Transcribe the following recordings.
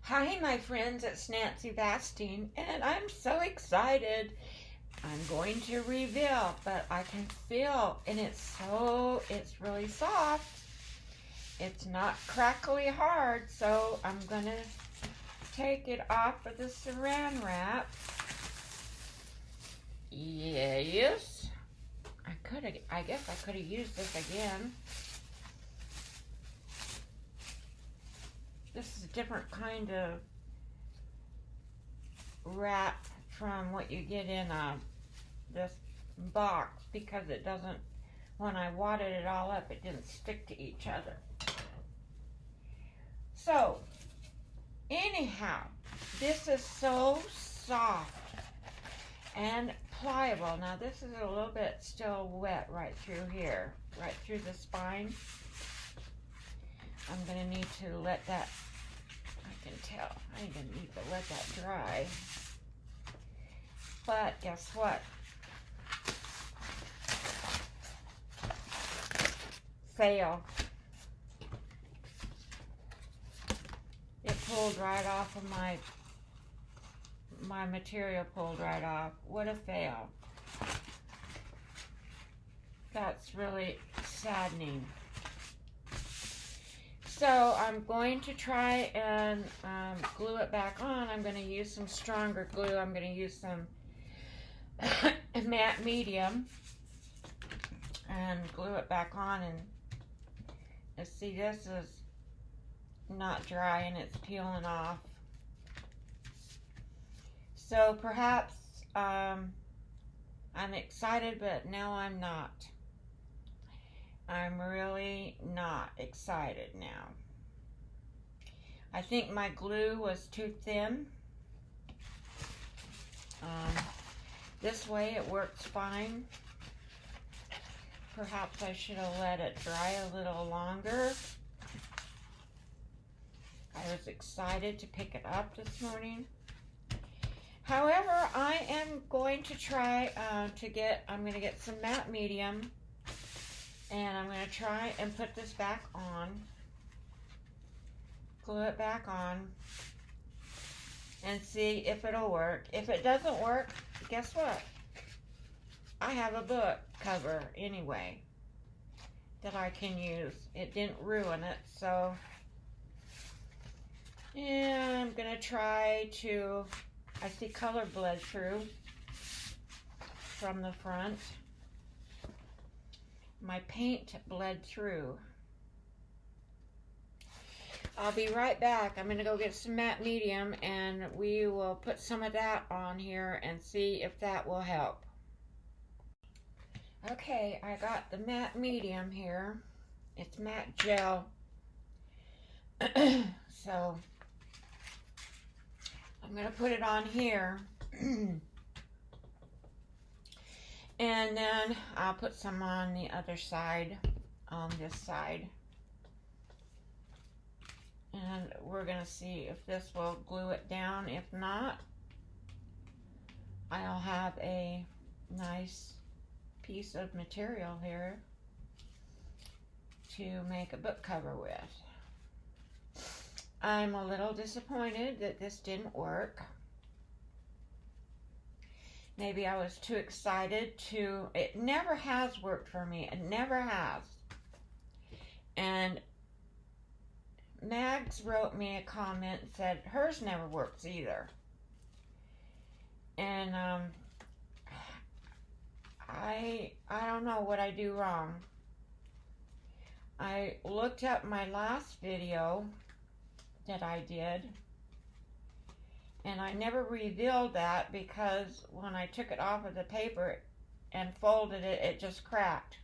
Hi, my friends, it's Nancy Vastine, and I'm so excited. I'm going to reveal, but I can feel, and it's really soft. It's not crackly hard, so I'm going to take it off of the saran wrap. Yes. I guess I could have used this again. This is a different kind of wrap from what you get in this box because it doesn't, when I wadded it all up, it didn't stick to each other. So, anyhow, this is so soft and pliable. Now this is a little bit still wet right through here, right through the spine. I'm gonna need to let that, I can tell, I'm gonna need to let that dry. But guess what? Fail. It pulled right off of my material pulled right off. What a fail. That's really saddening. So I'm going to try and glue it back on. I'm going to use some stronger glue. I'm going to use some matte medium and glue it back on. And see, this is not dry and it's peeling off. So perhaps I'm excited, but now I'm not. I'm really not excited now. I think my glue was too thin. This way it works fine. Perhaps I should have let it dry a little longer. I was excited to pick it up this morning. However, I am going to try I'm going to get some matte medium, and I'm going to try and put this back on, glue it back on, and see if it'll work. If it doesn't work, guess what? I have a book cover anyway that I can use. It didn't ruin it, so yeah, I'm going to try to, I see color bled through from the front. My paint bled through. I'll be right back. I'm going to go get some matte medium and we will put some of that on here and see if that will help. Okay, I got the matte medium here. It's matte gel. So I'm going to put it on here. And then I'll put some on the other side, on this side. And we're going to see if this will glue it down. If not, I'll have a nice piece of material here to make a book cover with. I'm a little disappointed that this didn't work. Maybe I was too excited to, it never has worked for me. It never has. And Mags wrote me a comment and said hers never works either. And I don't know what I do wrong. I looked up my last video that I did, and I never revealed that because when I took it off of the paper and folded it, it just cracked.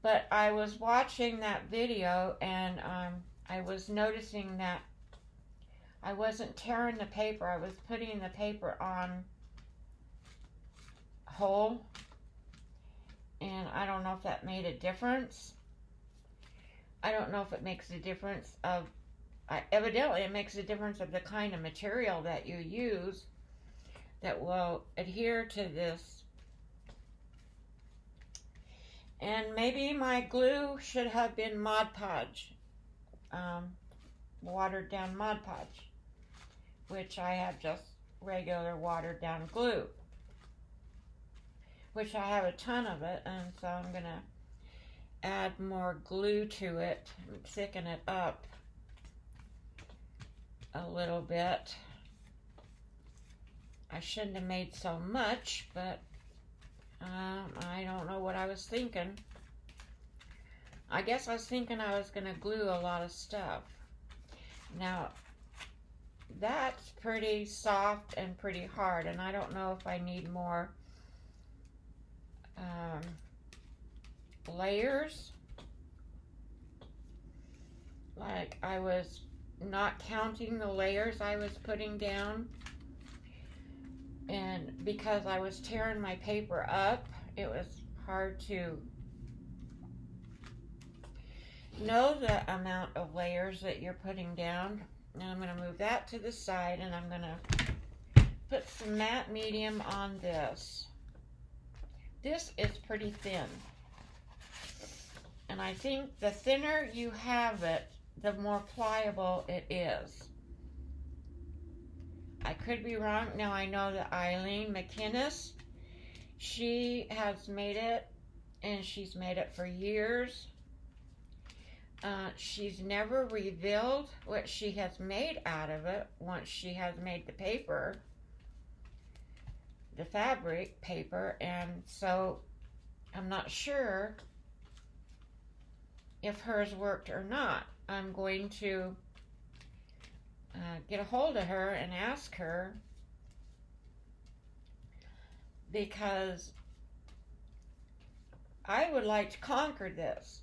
But I was watching that video and I was noticing that I wasn't tearing the paper. I was putting the paper on whole, and I don't know if that made a difference. I don't know if it makes a difference of, evidently it makes a difference of the kind of material that you use that will adhere to this. And maybe my glue should have been Mod Podge. watered down Mod Podge, which I have just regular watered down glue, which I have a ton of it, and so I'm going to add more glue to it and thicken it up a little bit. I shouldn't have made so much, but I don't know what I was thinking. I guess I was thinking I was going to glue a lot of stuff. Now, that's pretty soft and pretty hard, and I don't know if I need more layers. Like, I was not counting the layers I was putting down, and because I was tearing my paper up, it was hard to know the amount of layers that you're putting down. Now I'm going to move that to the side, and I'm going to put some matte medium on this. This is pretty thin, and I think the thinner you have it, the more pliable it is. I could be wrong. Now I know that Eileen McInnes, she has made it, and she's made it for years. She's never revealed what she has made out of it once she has made the paper, the fabric paper, and so I'm not sure if hers worked or not. I'm going to get a hold of her and ask her, because I would like to conquer this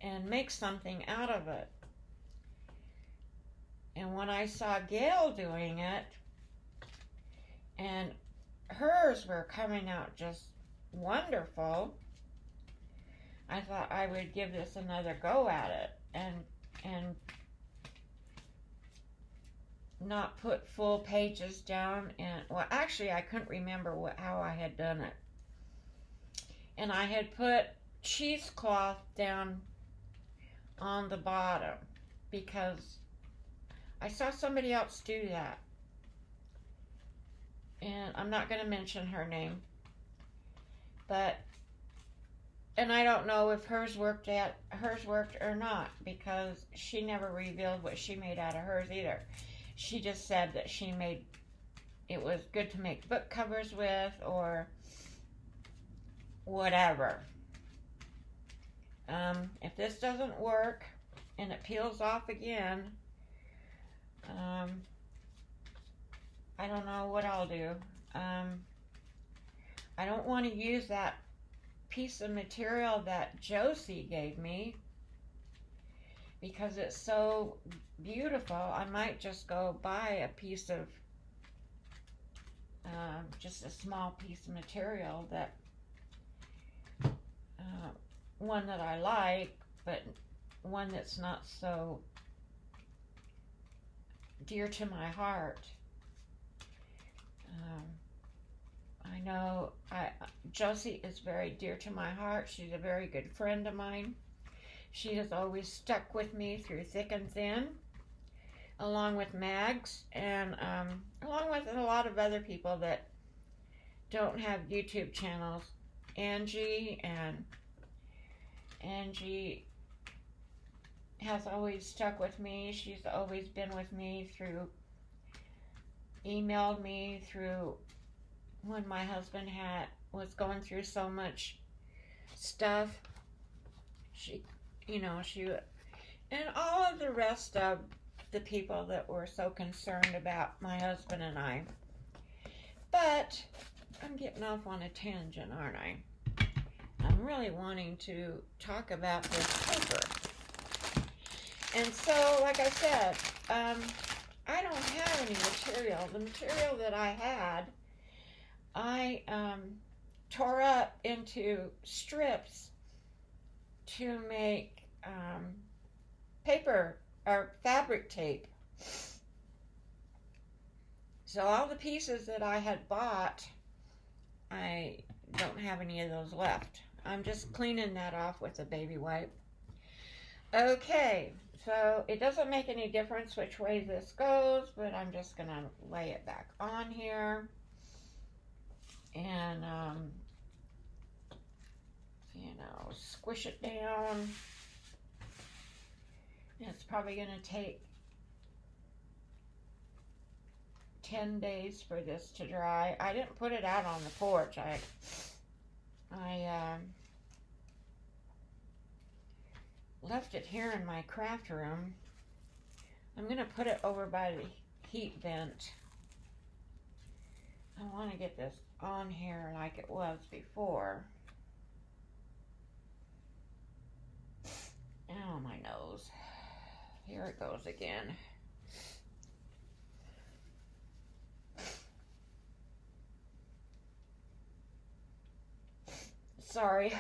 and make something out of it. And when I saw Gail doing it, and hers were coming out just wonderful, I thought I would give this another go at it, and not put full pages down. And well, actually I couldn't remember how I had done it, and I had put cheesecloth down on the bottom because I saw somebody else do that, and I'm not going to mention her name, and I don't know if hers worked or not, because she never revealed what she made out of hers either. She just said that it was good to make book covers with or whatever. If this doesn't work and it peels off again, I don't know what I'll do. I don't want to use that piece of material that Josie gave me because it's so beautiful. I might just go buy a piece of just a small piece of material, that one that I like, but one that's not so dear to my heart. I know Josie is very dear to my heart. She's a very good friend of mine. She has always stuck with me through thick and thin, along with Mags, and along with a lot of other people that don't have YouTube channels. Angie has always stuck with me. She's always been with me emailed me through when my husband was going through so much stuff. And all of the rest of the people that were so concerned about my husband and I. But I'm getting off on a tangent, aren't I? I'm really wanting to talk about this paper. And so, like I said, I don't have any material. The material that I had, I tore up into strips to make paper or fabric tape. So all the pieces that I had bought, I don't have any of those left. I'm just cleaning that off with a baby wipe. Okay, so it doesn't make any difference which way this goes, but I'm just gonna lay it back on here and squish it down. It's probably gonna take 10 days for this to dry. I didn't put it out on the porch. I left it here in my craft room. I'm gonna put it over by the heat vent. I want to get this on here like it was before. Oh, my nose. Here it goes again. Sorry.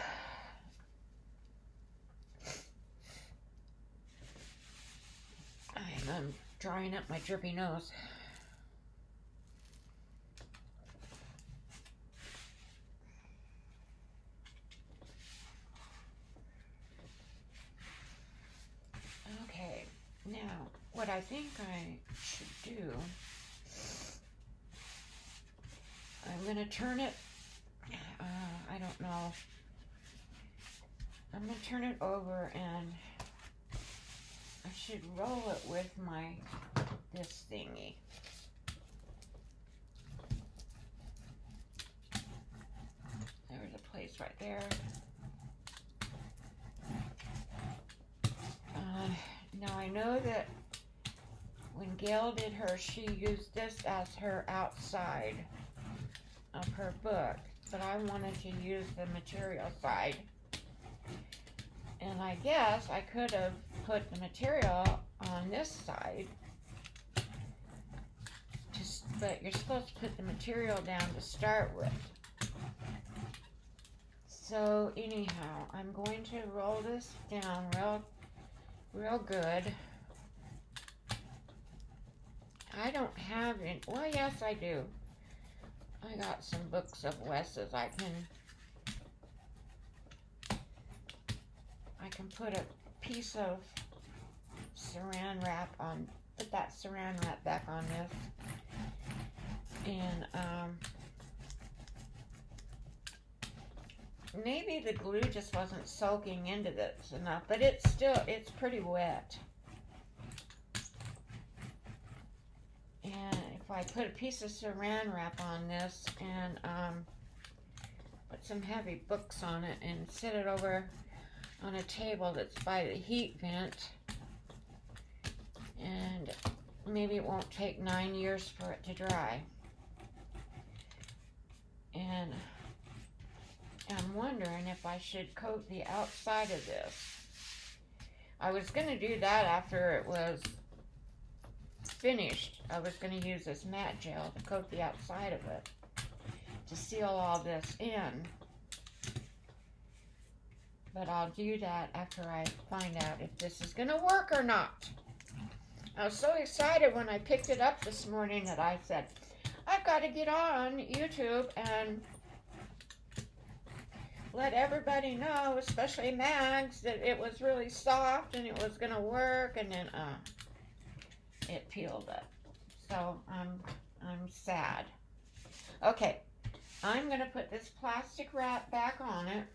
I'm drying up my drippy nose. Okay, now what I think I should do, I'm going to turn it, I don't know, I'm going to turn it over and I should roll it with this thingy. There's a place right there. Now I know that when Gail did hers, she used this as her outside of her book, but I wanted to use the material side. And I guess I could have put the material on this side, but you're supposed to put the material down to start with. So anyhow, I'm going to roll this down real good. I don't have any, well, yes I do. I got some books of Wes's. I can put a piece of saran wrap on, put that saran wrap back on this. And maybe the glue just wasn't soaking into this enough, but it's pretty wet. And if I put a piece of saran wrap on this and put some heavy books on it and set it over on a table that's by the heat vent, and maybe it won't take 9 years for it to dry. And I'm wondering if I should coat the outside of this. I was going to do that after it was finished. I was going to use this matte gel to coat the outside of it to seal all this in. But I'll do that after I find out if this is going to work or not. I was so excited when I picked it up this morning that I said, I've got to get on YouTube and let everybody know, especially Mags, that it was really soft and it was going to work, and then it peeled up. So I'm sad. Okay, I'm going to put this plastic wrap back on it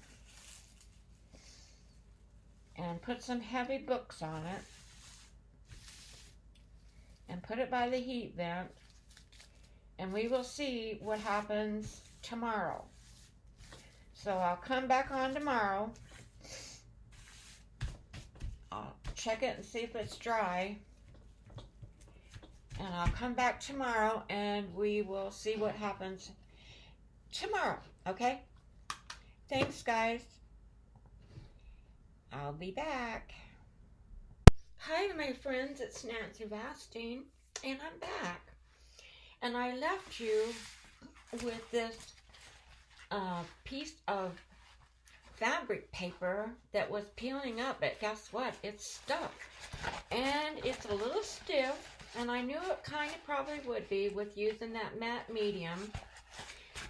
and put some heavy books on it and put it by the heat vent, and we will see what happens tomorrow. So I'll come back on tomorrow. I'll check it and see if it's dry. And I'll come back tomorrow and we will see what happens tomorrow, okay? Thanks, guys. I'll be back. Hi, my friends. It's Nancy Vastine, and I'm back. And I left you with this piece of fabric paper that was peeling up, but guess what? It's stuck. And it's a little stiff, and I knew it kind of probably would be with using that matte medium.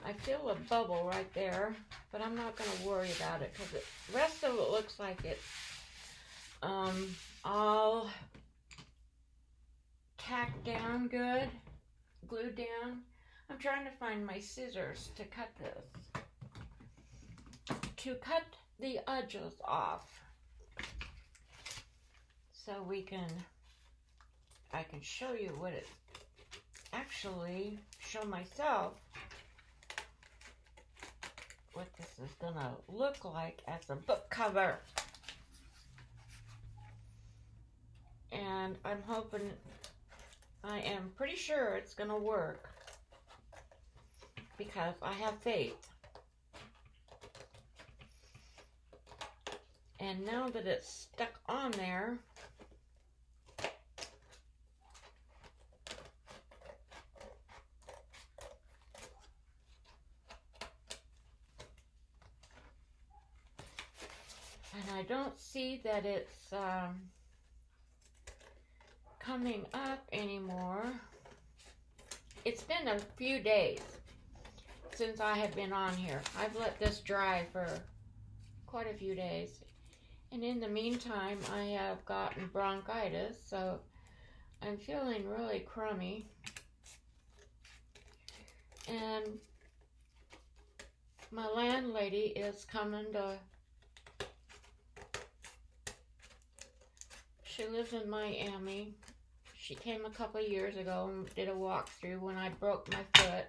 I feel a bubble right there, but I'm not going to worry about it because the rest of it looks like it's all tacked down good, glued down. I'm trying to find my scissors to cut this. To cut the edges off. So I can show you what it actually, show myself what this is gonna look like as a book cover. And I'm hoping, I am pretty sure it's gonna work because I have faith. And now that it's stuck on there, and I don't see that it's coming up anymore. It's been a few days since I have been on here. I've let this dry for quite a few days. And in the meantime, I have gotten bronchitis, so I'm feeling really crummy. And my landlady is coming to, she lives in Miami. She came a couple of years ago and did a walkthrough when I broke my foot.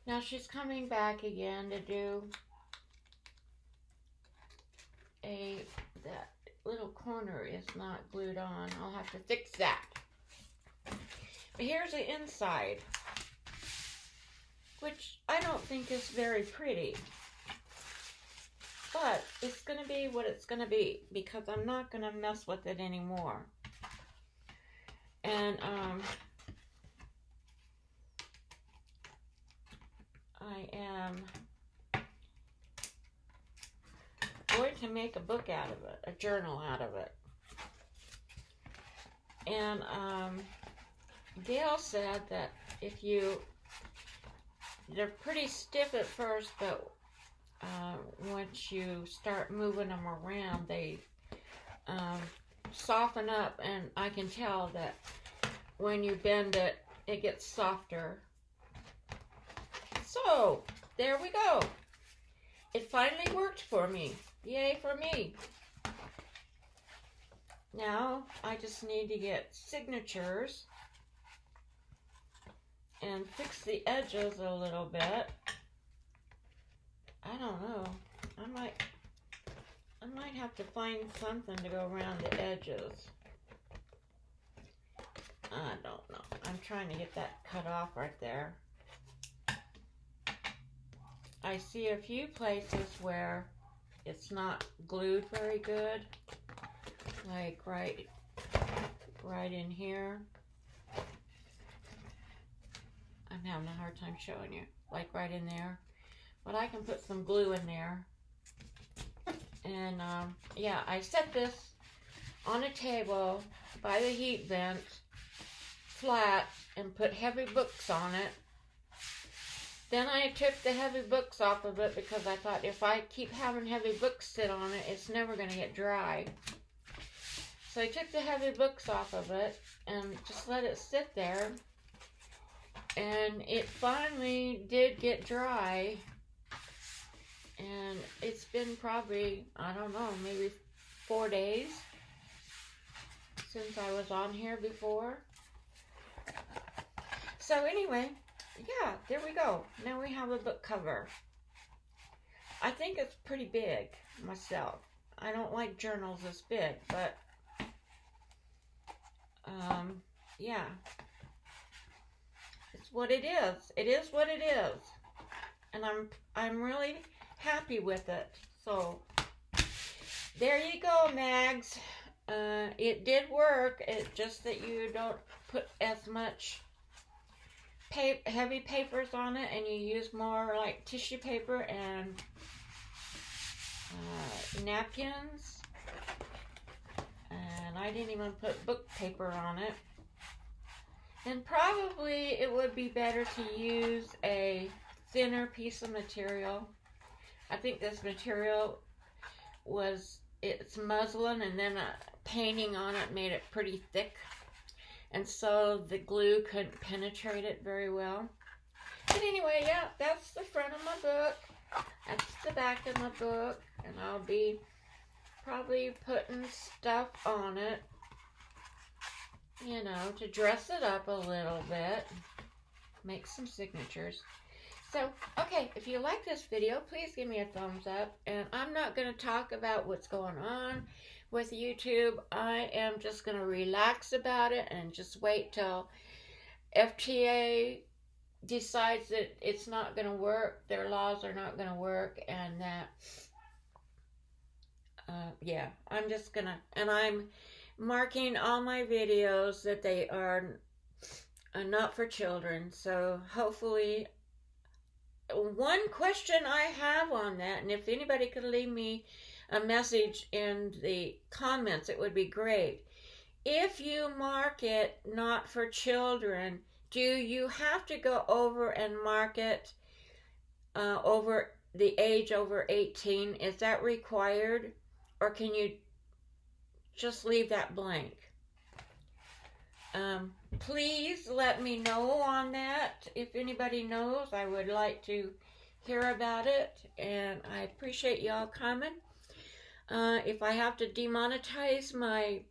Now she's coming back again to do that little corner is not glued on. I'll have to fix that. But here's the inside, which I don't think is very pretty. But it's going to be what it's going to be because I'm not going to mess with it anymore. And I am going to make a book out of it, a journal out of it. And Gail said that they're pretty stiff at first, but once you start moving them around, they soften up, and I can tell that when you bend it, it gets softer. So, there we go. It finally worked for me. Yay for me. Now, I just need to get signatures and fix the edges a little bit. I don't know. I might have to find something to go around the edges. I don't know. I'm trying to get that cut off right there. I see a few places where it's not glued very good. Like right in here. I'm having a hard time showing you. Like right in there. But I can put some glue in there. And yeah, I set this on a table by the heat vent, flat, and put heavy books on it. Then I took the heavy books off of it because I thought if I keep having heavy books sit on it, it's never going to get dry. So I took the heavy books off of it and just let it sit there. And it finally did get dry. And it's been probably, I don't know, maybe 4 days since I was on here before. So anyway, yeah, there we go. Now we have a book cover. I think it's pretty big myself. I don't like journals this big, but yeah. It's what it is. It is what it is. And I'm really happy with it. So there you go, Mags. It did work. It's just that you don't put as much heavy papers on it, and you use more like tissue paper and napkins. And I didn't even put book paper on it. And probably it would be better to use a thinner piece of material. I think this material it's muslin, and then painting on it made it pretty thick, and so the glue couldn't penetrate it very well. But anyway, yeah, that's the front of my book. That's the back of my book, and I'll be probably putting stuff on it, you know, to dress it up a little bit, make some signatures. So, okay, if you like this video, please give me a thumbs up. And I'm not going to talk about what's going on with YouTube. I am just going to relax about it and just wait till FTA decides that it's not going to work, their laws are not going to work, and that, yeah, I'm just going to, and I'm marking all my videos that they are not for children. So hopefully, one question I have on that, and if anybody could leave me a message in the comments, it would be great. If you mark it not for children, do you have to go over and mark it over the age over 18? Is that required? Or can you just leave that blank? Please let me know on that. If anybody knows, I would like to hear about it. And I appreciate y'all coming. If I have to demonetize my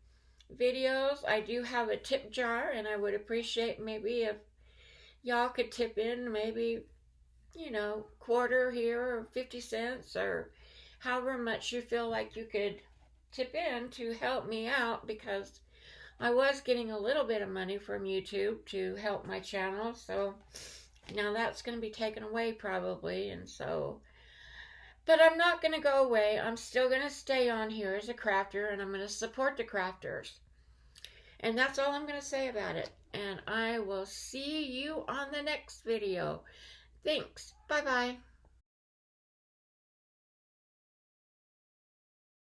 videos, I do have a tip jar, and I would appreciate maybe if y'all could tip in, maybe, you know, quarter here or 50 cents or however much you feel like you could tip in to help me out, because I was getting a little bit of money from YouTube to help my channel. So now that's going to be taken away probably, and so, but I'm not going to go away. I'm still going to stay on here as a crafter, and I'm going to support the crafters. And that's all I'm going to say about it. And I will see you on the next video. Thanks. Bye-bye.